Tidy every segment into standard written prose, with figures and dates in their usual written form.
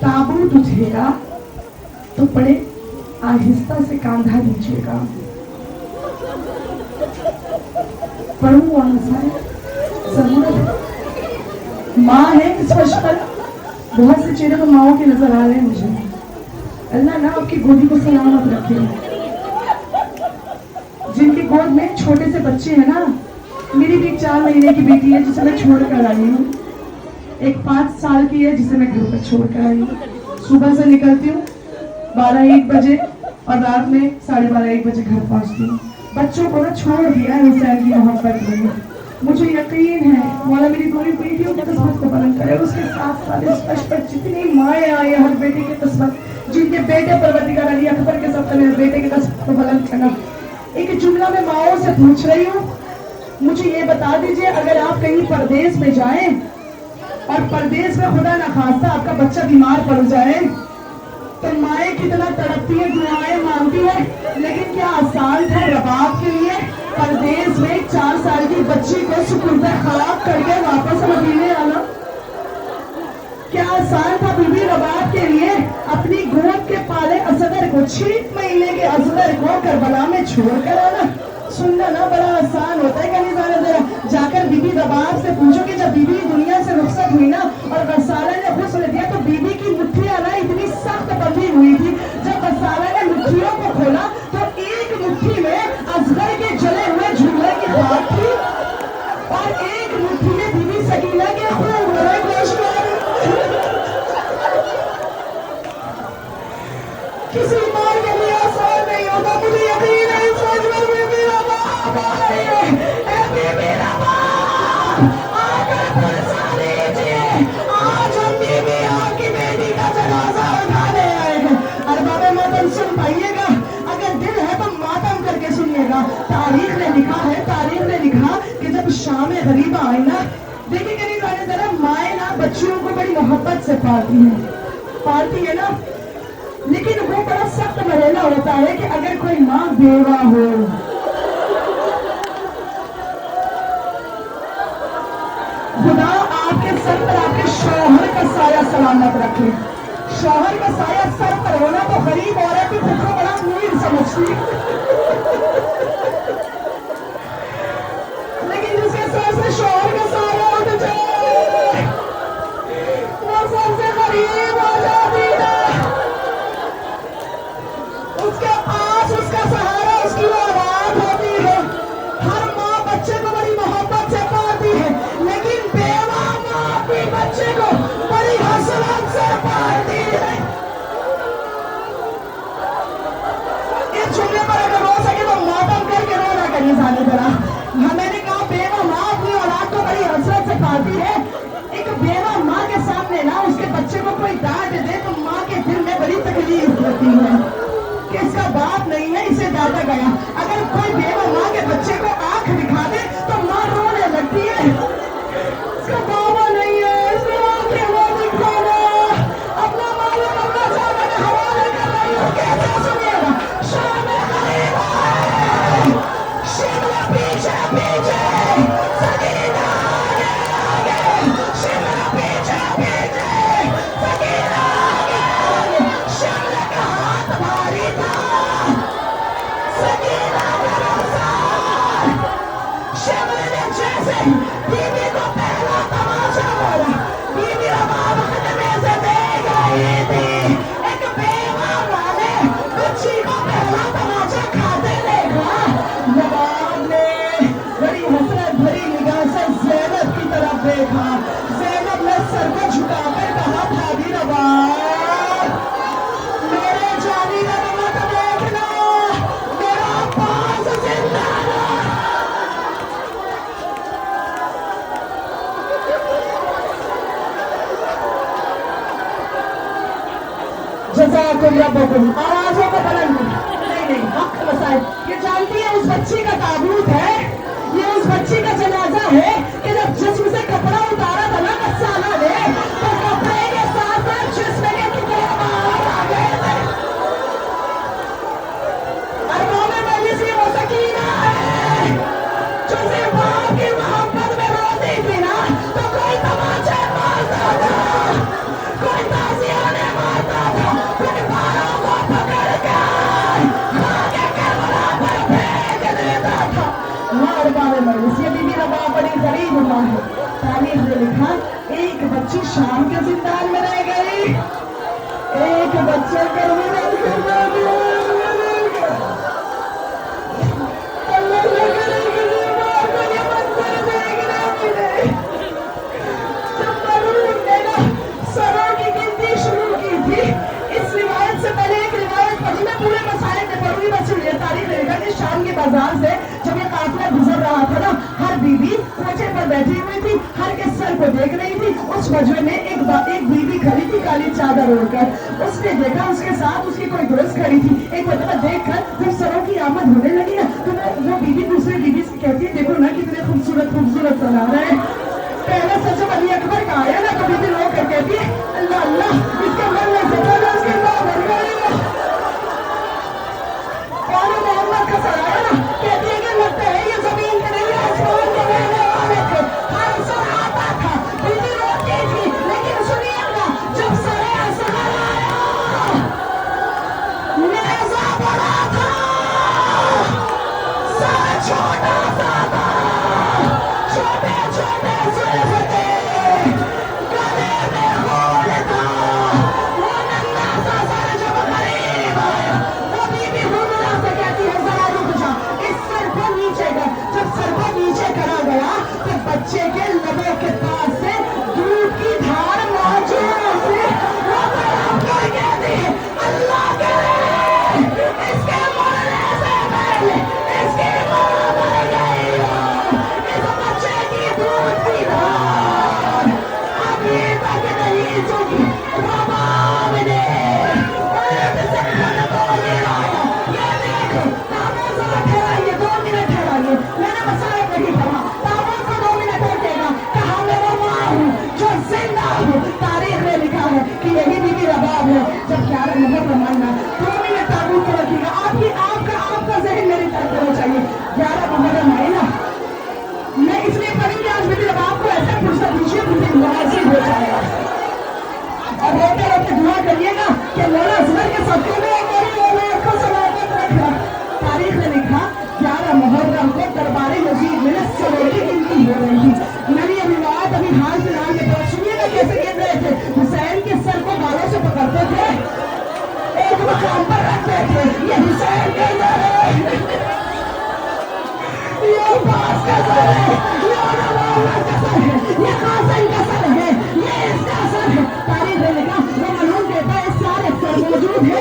ताबूत उठेगा तो बड़े आहिस्ता से कांधा दीजिएगा। पढ़ू अनुसार जरूरत माँ है इस बचपन, बहुत से चेहरे तो माओ के नजर आ रहे हैं मुझे। अल्लाह ना आपकी गोदी को सलामत रखे। जिनकी गोद में छोटे से बच्चे हैं ना, मेरी भी 4 महीने की बेटी है जिसे मैं छोड़ कर आई हूँ, एक 5 साल की है जिसे मैं घर पर छोड़ कर आई हूँ। सुबह से निकलती हूँ 12-1 बजे और रात में 12:30-1 बजे घर पहुँचती हूँ। बच्चों को ना छोड़ दिया है हुसैन की मोहब्बत में। मुझे यकीन है मौला मेरी दोनों बेटियों की किस्मत को बुलंद करे, उसके साथ इस फर्श पर जितनी माएँ आई हर बेटी की किस्मत, जिनके बेटे परवरदिगार अली अकबर के सब मेरे बेटे की किस्मत को बुलंद करना। एक जुमला में माओ से पूछ रही हूँ, मुझे ये बता दीजिए, अगर आप कहीं परदेश में जाएं और परदेश में खुदा न खास्ता आपका बच्चा बीमार पड़ जाए तो माएँ कितना तड़पती है, दुआएं मांगती है, लेकिन क्या आसान था रबाब के लिए परदेश में 4 साल की बच्ची को सुपुर्द खाक करके वापस मदीने आना? क्या आसान था बीबी रबाब के लिए अपनी गोद के पाले असगर को 6 महीने के असगर को करबला में छोड़ कर आना? सुनना ना बड़ा आसान होता है, कहीं जरा जाकर बीबी रबाब से पूछो कि जब बीबी दुनिया से रुखसत हुई ना और गसाला ने गुस्ल दिया तो बीबी की मुट्ठियां ना इतनी सख्त बंधी हुई थी, जब गसाला ने मुट्ठियों को खोला तो एक मुट्ठी में असगर के जले हुए झूले की खाक थी और एक मुट्ठी में बीबी सकीना के खूब भरे गोश्त। किसी माँ के लिए आसान नहीं होता, मुझे यकीन है इस वक्त में बीबी रबाब आ रही है। ऐ बीबी रबाब आकर पुरसा लीजिए, आज हम बीबी आपकी बेटी का जनाजा उठाने आए हैं। अरबाब मातम सुन पाइएगा, अगर दिल है तो मातम करके सुनिएगा। तारीख ने लिखा कि जब शाम गरीबा आई ना, देखिए कि नहीं जाने जरा माए ना बच्चियों को बड़ी मोहब्बत से पालती है ना, लेकिन वो बड़ा सख्त मरेला होता है कि अगर कोई माँ बेवा हो, खुदा आपके सर पर आपके शौहर का साया सलामत रखे। शौहर का साया सर पर होना तो गरीब औरत भी खुद को बड़ा अमीर समझती है, लेकिन जिसके सर से शौहर का साया उठ जाए वो सबसे गरीब हो जाती है। उसके पास उसका सहारा उसकी औलाद होती है। हर माँ बच्चे को बड़ी मोहब्बत से पालती है, लेकिन बेवा माँ अपने बच्चे को बड़ी हसरत से पालती है। इस जुमले पर अगर रो सके तो मातम करके रोना करिए जाने जरा। मैंने कहा बेवा माँ अपनी औलाद को बड़ी हसरत से पालती है। एक बेवा माँ के सामने ना उसके बच्चे को कोई डांट दे तो माँ के दिल में बड़ी तकलीफ होती है कि इसका बाप नहीं है, इसे डांटा गया। अगर कोई बेवा माँ के बच्चे को आंख दिखा दे तो माँ रोने लगती है, इसका बाबा नहीं है, इसको आंखें वो दिखाना, अपना मालूम अपना जाना के हवाले कर रही हो। कैसे सुनिएगा, शाम गरीबा है, शिमला पीछे पीछे, सकीना आगे आगे, शिमला पीछे पीछे, सकीना आगे आगे, शिमला का हाथ भारी था, सकीना भरोसा, शिमला ने जैसे बीबी को पहला तमाशा बोला, बीबी रबाब खतरे से देख रही थी। एक बेवा माँ ने बच्ची को पहला तमाशा खाते देखा। रबाब ने बड़ी हसरत भरी निगाह से ज़ैनब की तरफ देखा। ज़ैनब ने सर को झुकाकर कहा, भाभी रबाब मेरे जानी का मत देखना, मेरा पास जिंदा रहा। जज़ाकुम रब्बुकुम। आवाज़ों को बुलंद नहीं हक मसाइल। ये जानती है उस बच्ची का ताबूत है, ये उस बच्ची का जनाजा है कि जब जिस्म से कपड़ा उतारा था ना गस्साला ने, तो कपड़े के साथ साथ जिस्म के टुकड़े बाहर आ गए थे। अरबाब मजलिस की वो सकीना है जो सिर्फ बाप की मोहब्बत में रोती थी ना, तो कोई तमाचे मारता था, कोई ताज़िया ने तारीख ने लिखा एक बच्ची शाम के जिंदान में रह गई, एक बच्चा कर्मरत करना दिया। अल्लाह न करे किसी माँ को ये मंजर देखना मिले। जब मरूद ने ना सरों की गिनती शुरू की थी, इस रिवायत से पहले एक रिवायत पढ़ी, मैं पूरे मसाइल में पढ़ूंगी, बस सुनिए। तारीख ने लिखा कि शाम के बाजार से जब ये काफिला गुजर रहा था ना, हर बीबी कोचे पर बैठी हुई थी, हर के सर को देख रही थी। उस मजमे में एक बीबी खड़ी थी काली चादर ओढ़कर। उसने देखा उसके साथ उसकी कोई दोस्त खड़ी थी। एक मतलब देखकर जब सरों की आमद होने लगी ना, तो वो बीबी दूसरे बीबी से कहती है, देखो ना कितने खूबसूरत खूबसूरत बना रहे हैं। पहले से जब अली अकबर का आया ना, तो बीबी लोग कहती है, अल्लाह अल्लाह, इसके मन में से पहले उसके नाम भर गई। और मोहम्मद का सराया ना, कहती है कि लगता है ये जमीन के नहीं आसमान के रहने वाले थे। हर सर आता था, बीबी रोती थी, लेकिन सुनिएगा, जब सरे असगर आया, नेज़ा बड़ा था, सर छोटा सा था, छोटे छोटे जुल्फ थे, गले में होल था, वो नन्हा सा सर जब करीब आया, वो बीबी हुर्रा से कहती है, जरा रुक जा, इस सर को नीचे कर। जब सर को नीचे करा गया, तो बच्चे के लबों के पास से दूध की धार मौजूद थी। वो तड़प कर कहती है, अल्लाह करे इसके मरने से पहले इसकी माँ मर गई हो, इस बच्चे की दूध की धार अभी तक नहीं चुकी। रबाब ने उलट से मन को गिराया, ये देखो ताबूत को ठहराइए, 2 मिनट ठहराइए, मैंने मसाला नहीं पढ़ा, ताबूत को 2 मिनट रुकेगा, कहा मैं वो माँ हूँ जो जिंदा हूँ। तारीख ने लिखा है कि यही बीबी रबाब है। जब 11 मुहर्रम आना, 2 मिनट ताबूत को रखिएगा, आपका जहन मेरी तरफ होना चाहिए। 11 मुहर्रम आई ना, मैं इसलिए पढ़ी कि आज बीबी रबाब को ऐसे फुर्सत दीजिए, बीबी मुआजिब हो जाएगा। और रोते रोते दुआ करिएगा कि मौला असगर के सदके में मेरी औलाद को सलामत रखना। तारीख ने लिखा 11 मुहर्रम को दरबार यजीद में सरों की गिनती हो रही थी। मैंने ये रिवायत अभी हाल फिलहाल में पढ़ी, सुनिएगा कैसे गिन रहे थे। हुसैन के सर को बालों से पकड़ते थे, एक मकाम पर रखते थे, ये हुसैन के सर है, ये अब्बास का सर है, ये औरंगाबाद का सर है, ये कासिम का सर है, ये इसका सर है। तारीख ने लिखा वो मालूम देता है सारे सर मौजूद है,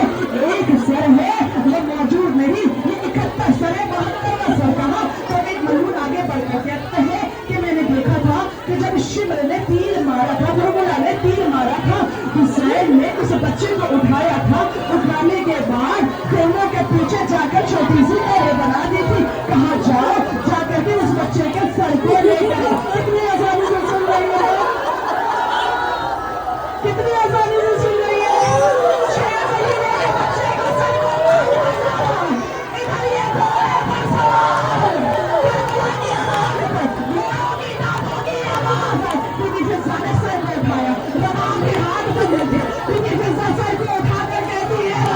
एक सर है वो मौजूद नहीं, ये 71 सर है, 72वां सर कहा। तो एक मलून आगे बढ़कर कहते हैं कि मैंने देखा था कि जब शिमर ने तीर मारा था, बुलबुला ने तीर मारा था, हुसैन ने उस बच्चे को उठाया था, उठाने के बाद खेमों के पीछे जाकर छोटी सी एरे बना दी थी, कहा जाओ जाकर के उस बच्चे के सर को लेकर। कितनी आसानी से सुन रही है, कितनी आसानी से सुन रही है। 6 महीने के बच्चे का सर को मारा था, इधर ये घोड़े पर सवार, करबला की आवाज पर, घोड़ों की दांतों की आवाज है, क्योंकि फिजा ने सर को उठाया, रबाब के हाथ बंधे थे, क्योंकि फिजा सर को उठाकर कहती है,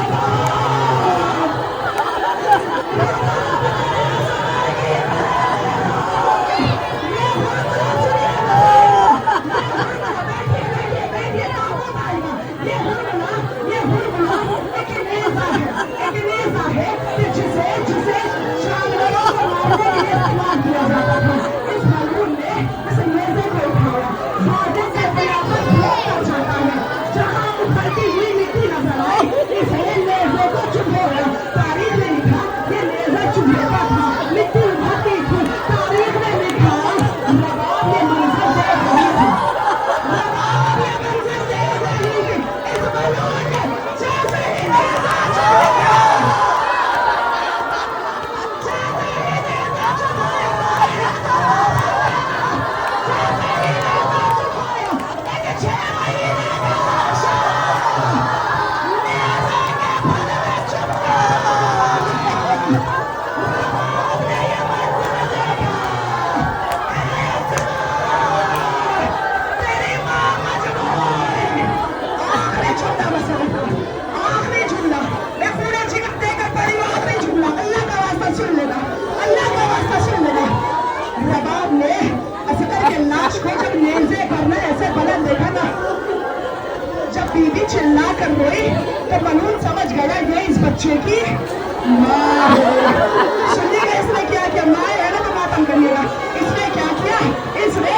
जब बीबी चिल्ला कर रोई तो मलून समझ गया ये इस बच्चे की माँ है। सुनिएगा इसने क्या किया, माँ है ना तो मातम करिएगा। इसने क्या किया, इसने